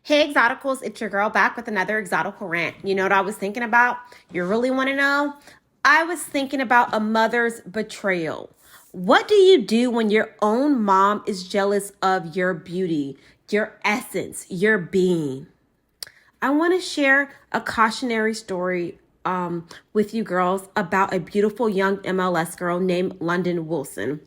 Hey Exoticals, it's your girl back with another Exotical rant. You know what I was thinking about? You really want to know? I was thinking about a mother's betrayal. What do you do when your own mom is jealous of your beauty, your essence, your being? I want to share a cautionary story with you girls about a beautiful young MLS girl named London Wilson.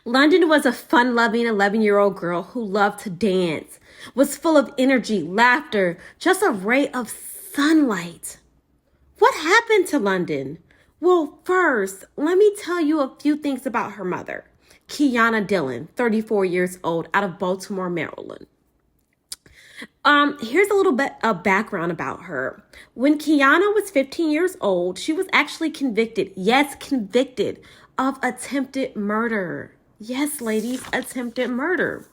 London was a fun-loving 11-year-old girl who loved to dance, was full of energy, laughter, just a ray of sunlight. What happened to London? Well, first, let me tell you a few things about her mother, Kiana Dillon, 34 years old, out of Baltimore, Maryland. Here's a little bit of background about her. When Kiana was 15 years old, she was actually convicted, yes, convicted of attempted murder. Yes, ladies, attempted murder.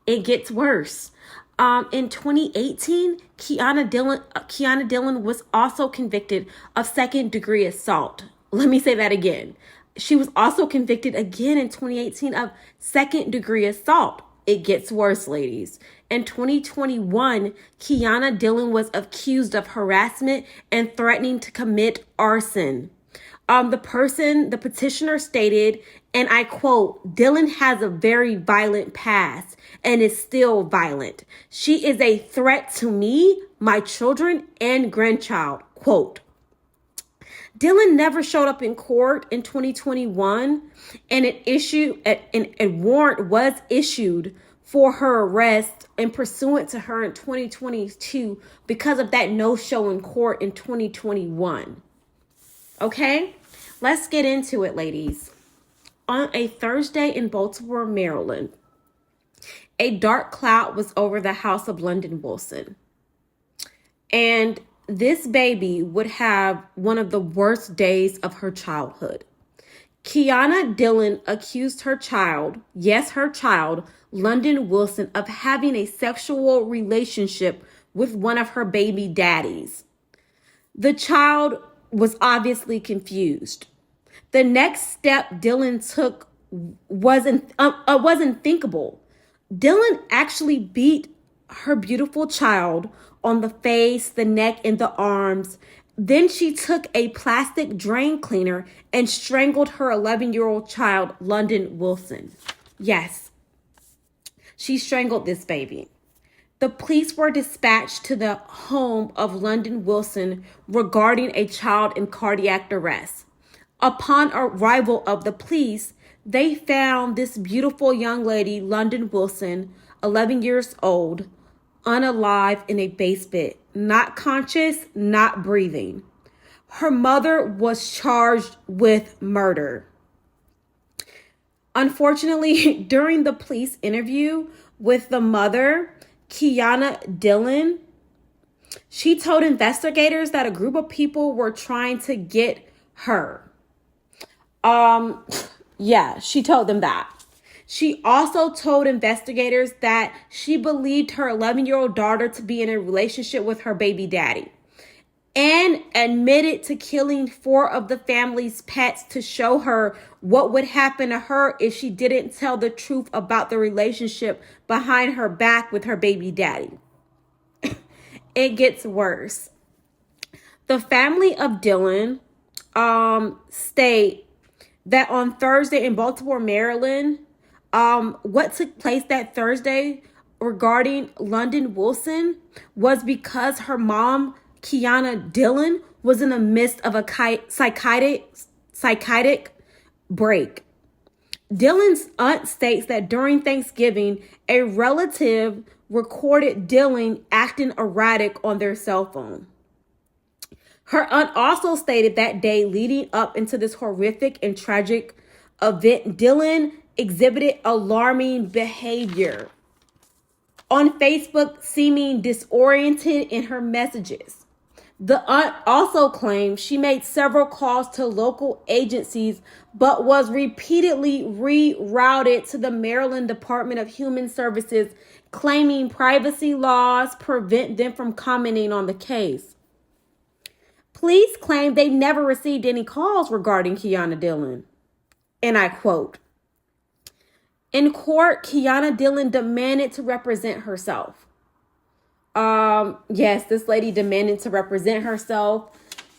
It gets worse. In 2018, Kiana Dillon was also convicted of second-degree assault. Let me say that again. She was also convicted again in 2018 of second-degree assault. It gets worse, ladies. In 2021, Kiana Dillon was accused of harassment and threatening to commit arson. The petitioner stated, and I quote, "Dillon has a very violent past and is still violent. She is a threat to me, my children, and grandchild," quote. Dillon never showed up in court in 2021, and a warrant was issued for her arrest and pursuant to her in 2022 because of that no-show in court in 2021. Okay, let's get into it, ladies. On a Thursday in Baltimore, Maryland, a dark cloud was over the house of London Wilson. And this baby would have one of the worst days of her childhood. Kiana Dillon accused her child, yes, her child, London Wilson, of having a sexual relationship with one of her baby daddies. The child was obviously confused. The next step Dillon took wasn't unthinkable. Dillon actually beat her beautiful child on the face, the neck, and the arms. Then she took a plastic drain cleaner and strangled her 11-year-old child, London Wilson. Yes, she strangled this baby. The police were dispatched to the home of London Wilson regarding a child in cardiac arrest. Upon arrival of the police, they found this beautiful young lady, London Wilson, 11 years old, unalive in a basement, not conscious, not breathing. Her mother was charged with murder. Unfortunately, during the police interview with the mother, Kiana Dillon, she told investigators that a group of people were trying to get her. She told them that. She also told investigators that she believed her 11-year-old daughter to be in a relationship with her baby daddy and admitted to killing 4 of the family's pets to show her what would happen to her if she didn't tell the truth about the relationship behind her back with her baby daddy. It gets worse. The family of Dillon state that on Thursday in Baltimore, Maryland, what took place that Thursday regarding London Wilson was because her mom, Kiana Dillon, was in the midst of a psychotic break. Dillon's aunt states that during Thanksgiving, a relative recorded Dillon acting erratic on their cell phone. Her aunt also stated that day leading up into this horrific and tragic event, Dillon exhibited alarming behavior on Facebook, seeming disoriented in her messages. The aunt also claimed she made several calls to local agencies, but was repeatedly rerouted to the Maryland Department of Human Services, claiming privacy laws prevent them from commenting on the case. Police claim they never received any calls regarding Kiana Dillon. And I quote, "In court, Kiana Dillon demanded to represent herself. Yes, this lady demanded to represent herself.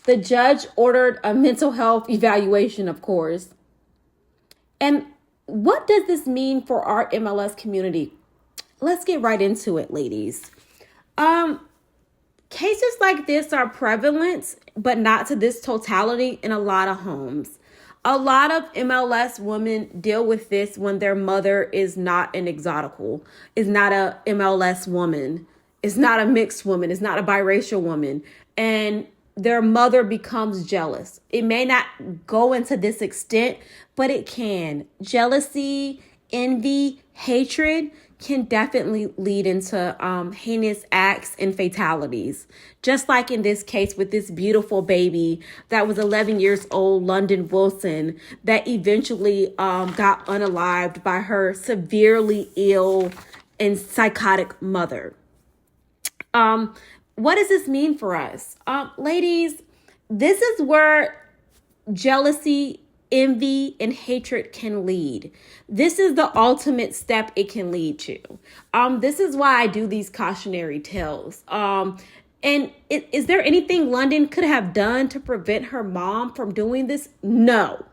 The judge ordered a mental health evaluation, of course. And what does this mean for our MLS community? Let's get right into it, ladies. Um, Cases like this are prevalent, but not to this totality in a lot of homes. A lot of MLS women deal with this when their mother is not an exotical, is not a MLS woman, is not a mixed woman, is not a biracial woman, and their mother becomes jealous. It may not go into this extent, but it can. Jealousy, envy, hatred can definitely lead into heinous acts and fatalities. Just like in this case with this beautiful baby that was 11 years old, London Wilson, that eventually got unalived by her severely ill and psychotic mother. What does this mean for us? Ladies, this is where jealousy, envy, and hatred can lead. This is the ultimate step it can lead to. This is why I do these cautionary tales. And is there anything London could have done to prevent her mom from doing this? No.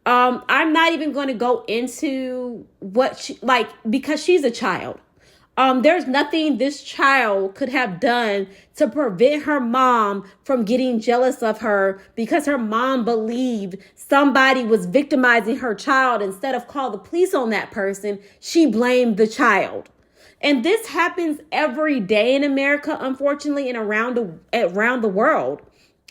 I'm not even going to go into what she like because she's a child. There's nothing this child could have done to prevent her mom from getting jealous of her because her mom believed somebody was victimizing her child. Instead of call the police on that person, she blamed the child. And this happens every day in America, unfortunately, and around the world.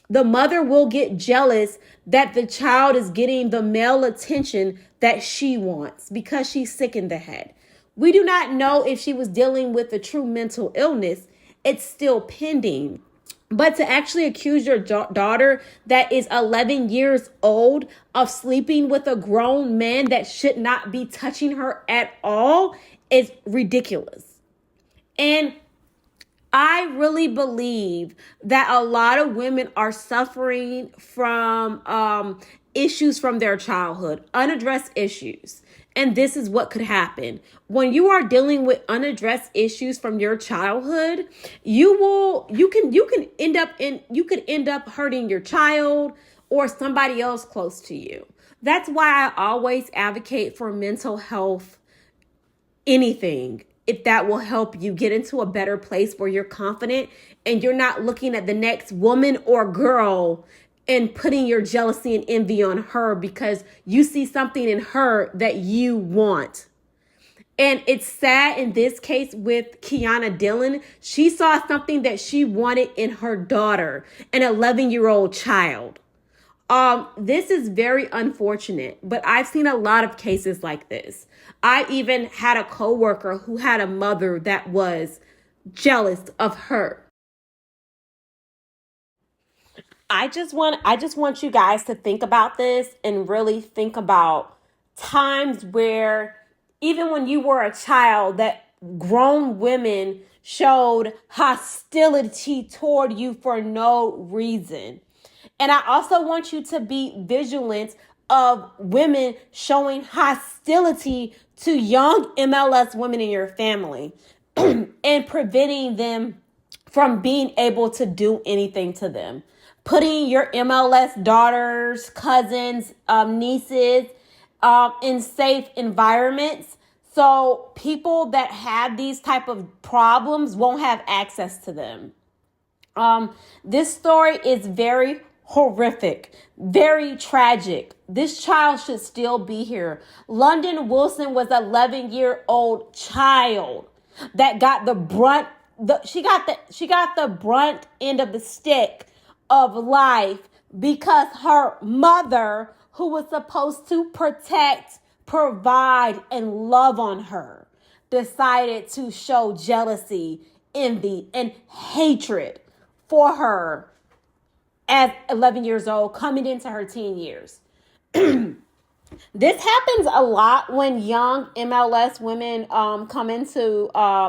The mother will get jealous that the child is getting the male attention that she wants because she's sick in the head. We do not know if she was dealing with a true mental illness. It's still pending. But to actually accuse your daughter that is 11 years old of sleeping with a grown man that should not be touching her at all is ridiculous. And I really believe that a lot of women are suffering from issues from their childhood, unaddressed issues. And this is what could happen. When you are dealing with unaddressed issues from your childhood, you could end up hurting your child or somebody else close to you. That's why I always advocate for mental health, anything, if that will help you get into a better place where you're confident and you're not looking at the next woman or girl and putting your jealousy and envy on her because you see something in her that you want. And it's sad in this case with Kiana Dillon. She saw something that she wanted in her daughter, an 11-year-old child. This is very unfortunate, but I've seen a lot of cases like this. I even had a coworker who had a mother that was jealous of her. I just want you guys to think about this and really think about times where even when you were a child that grown women showed hostility toward you for no reason. And I also want you to be vigilant of women showing hostility to young MLS women in your family and preventing them from being able to do anything to them. Putting your MLS daughters, cousins, nieces in safe environments so people that have these type of problems won't have access to them. This story is very horrific, very tragic. This child should still be here. London Wilson was an 11-year-old child that got the brunt. She got the brunt end of the stick of life because her mother, who was supposed to protect, provide, and love on her, decided to show jealousy, envy, and hatred for her as 11 years old, coming into her teen years. This happens a lot when young MLS women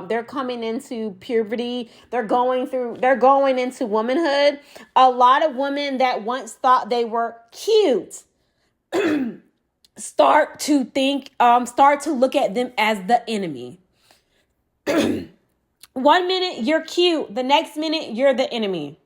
they're coming into puberty, they're going into womanhood. A lot of women that once thought they were cute start to look at them as the enemy. One minute you're cute, the next minute you're the enemy.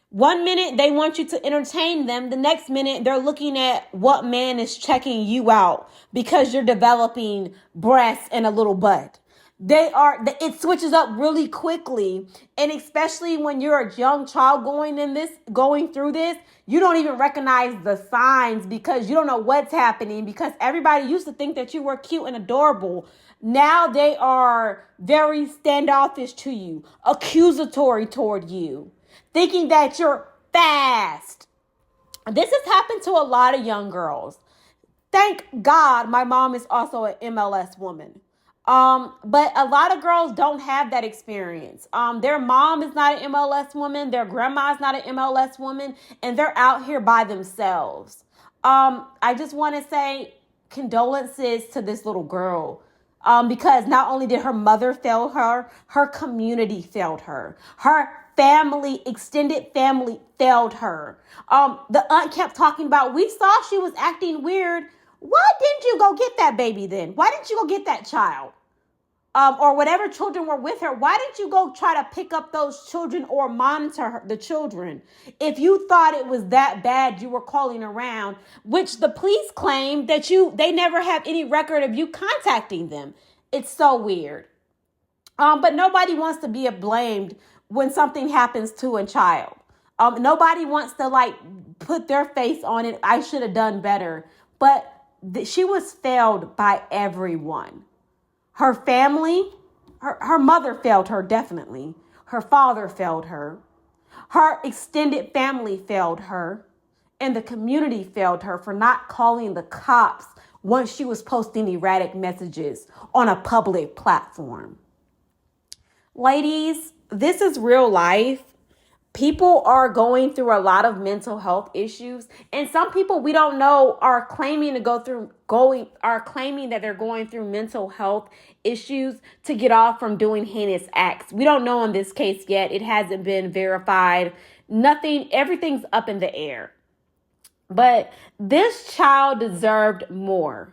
One minute they want you to entertain them, the next minute they're looking at what man is checking you out because you're developing breasts and a little butt. It switches up really quickly, and especially when you're a young child going through this, you don't even recognize the signs because you don't know what's happening, because everybody used to think that you were cute and adorable. Now they are very standoffish to you, accusatory toward you, thinking that you're fast. This has happened to a lot of young girls. Thank God my mom is also an MLS woman. But a lot of girls don't have that experience. Their mom is not an MLS woman, their grandma is not an MLS woman, and they're out here by themselves. I just want to say condolences to this little girl. Because not only did her mother fail her, her community failed her. Her family, extended family failed her. The aunt kept talking about, we saw she was acting weird. Why didn't you go get that baby then? Why didn't you go get that child? Or whatever children were with her, why didn't you go try to pick up those children or monitor the children? If you thought it was that bad, you were calling around, which the police claim that they never have any record of you contacting them. It's so weird. But nobody wants to be blamed when something happens to a child. Nobody wants to put their face on it. I should have done better. But she was failed by everyone. Her family, her mother failed her, definitely. Her father failed her. Her extended family failed her. And the community failed her for not calling the cops once she was posting erratic messages on a public platform. Ladies, this is real life. People are going through a lot of mental health issues, and some people we don't know are claiming that they're going through mental health issues to get off from doing heinous acts. We don't know in this case yet. It hasn't been verified. Nothing, everything's up in the air. But this child deserved more.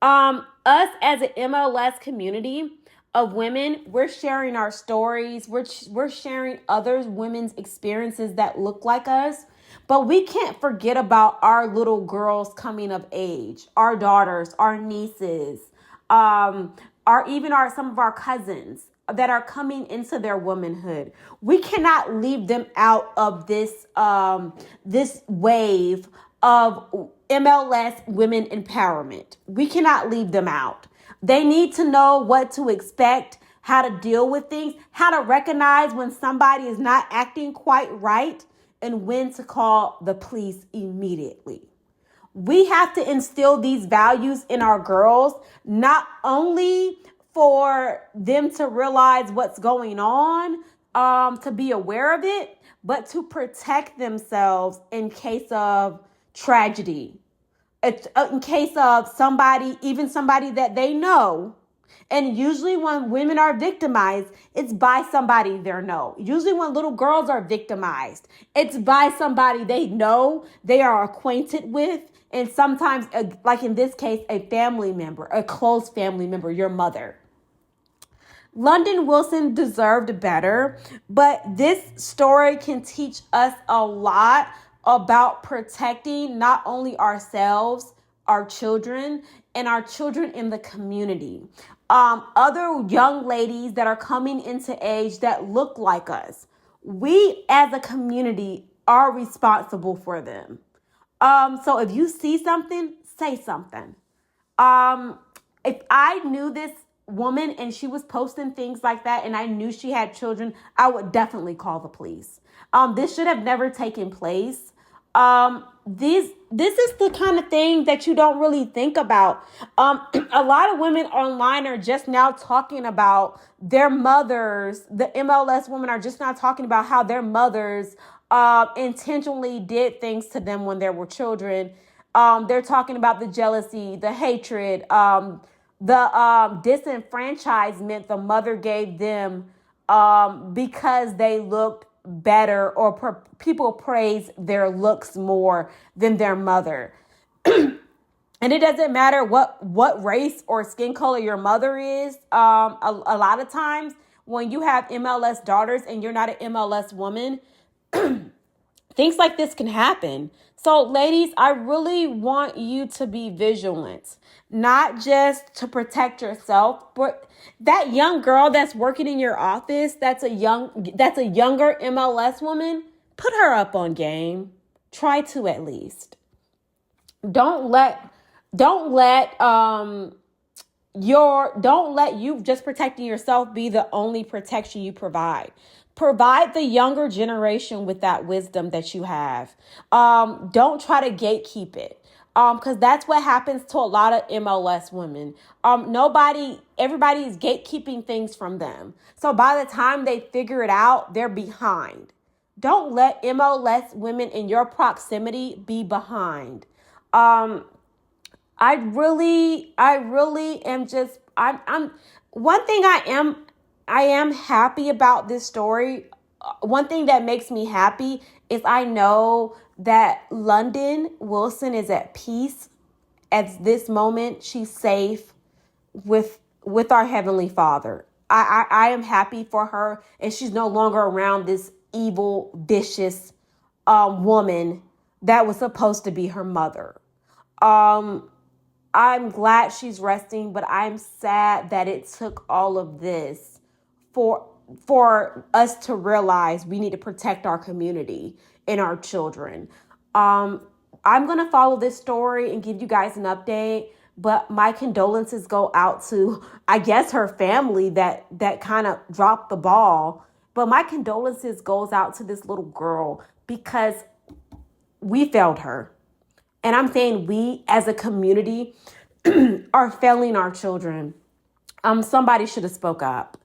Us as an MLS community of women, we're sharing our stories. We're sharing other women's experiences that look like us. But we can't forget about our little girls coming of age, our daughters, our nieces, some of our cousins that are coming into their womanhood. We cannot leave them out of this wave of MLS women empowerment. We cannot leave them out. They need to know what to expect, how to deal with things, how to recognize when somebody is not acting quite right, and when to call the police immediately. We have to instill these values in our girls, not only for them to realize what's going on, to be aware of it, but to protect themselves in case of tragedy, in case of somebody that they know. And usually when women are victimized, it's by somebody they know. Usually when little girls are victimized, it's by somebody they know, they are acquainted with, and sometimes, like in this case, a family member, a close family member, your mother. London Wilson deserved better, but this story can teach us a lot about protecting not only ourselves, our children, and our children in the community. Other young ladies that are coming into age that look like us. We as a community are responsible for them. So if you see something, say something. If I knew this woman and she was posting things like that and I knew she had children, I would definitely call the police. This should have never taken place. This is the kind of thing that you don't really think about. A lot of women online are just now talking about their mothers. The MLS women are just now talking about how their mothers intentionally did things to them when they were children. They're talking about the jealousy, the hatred, the disenfranchisement the mother gave them because they looked better, or people praise their looks more than their mother. And it doesn't matter what race or skin color your mother is. A lot of times when you have MLS daughters and you're not an MLS woman, things like this can happen. So, ladies, I really want you to be vigilant, not just to protect yourself, but that young girl that's working in your office, that's a younger MLS woman, put her up on game. Try to, at least. Don't let you just protecting yourself be the only protection you provide. Provide the younger generation with that wisdom that you have. Don't try to gatekeep it. Because that's what happens to a lot of MLS women. Everybody is gatekeeping things from them. So by the time they figure it out, they're behind. Don't let MLS women in your proximity be behind. I really am just, one thing I am happy about this story. One thing that makes me happy is I know that London Wilson is at peace at this moment. She's safe with our Heavenly Father. I am happy for her, and she's no longer around this evil, vicious woman that was supposed to be her mother. I'm glad she's resting, but I'm sad that it took all of this for us to realize we need to protect our community and our children. I'm going to follow this story and give you guys an update, but my condolences go out to, I guess, her family that kind of dropped the ball. But my condolences goes out to this little girl because we failed her. And I'm saying we as a community are failing our children. Somebody should have spoke up.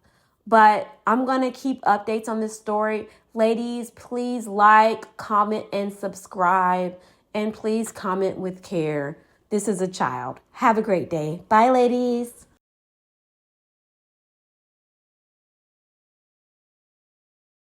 But I'm going to keep updates on this story. Ladies, please like, comment, and subscribe. And please comment with care. This is a child. Have a great day. Bye, ladies.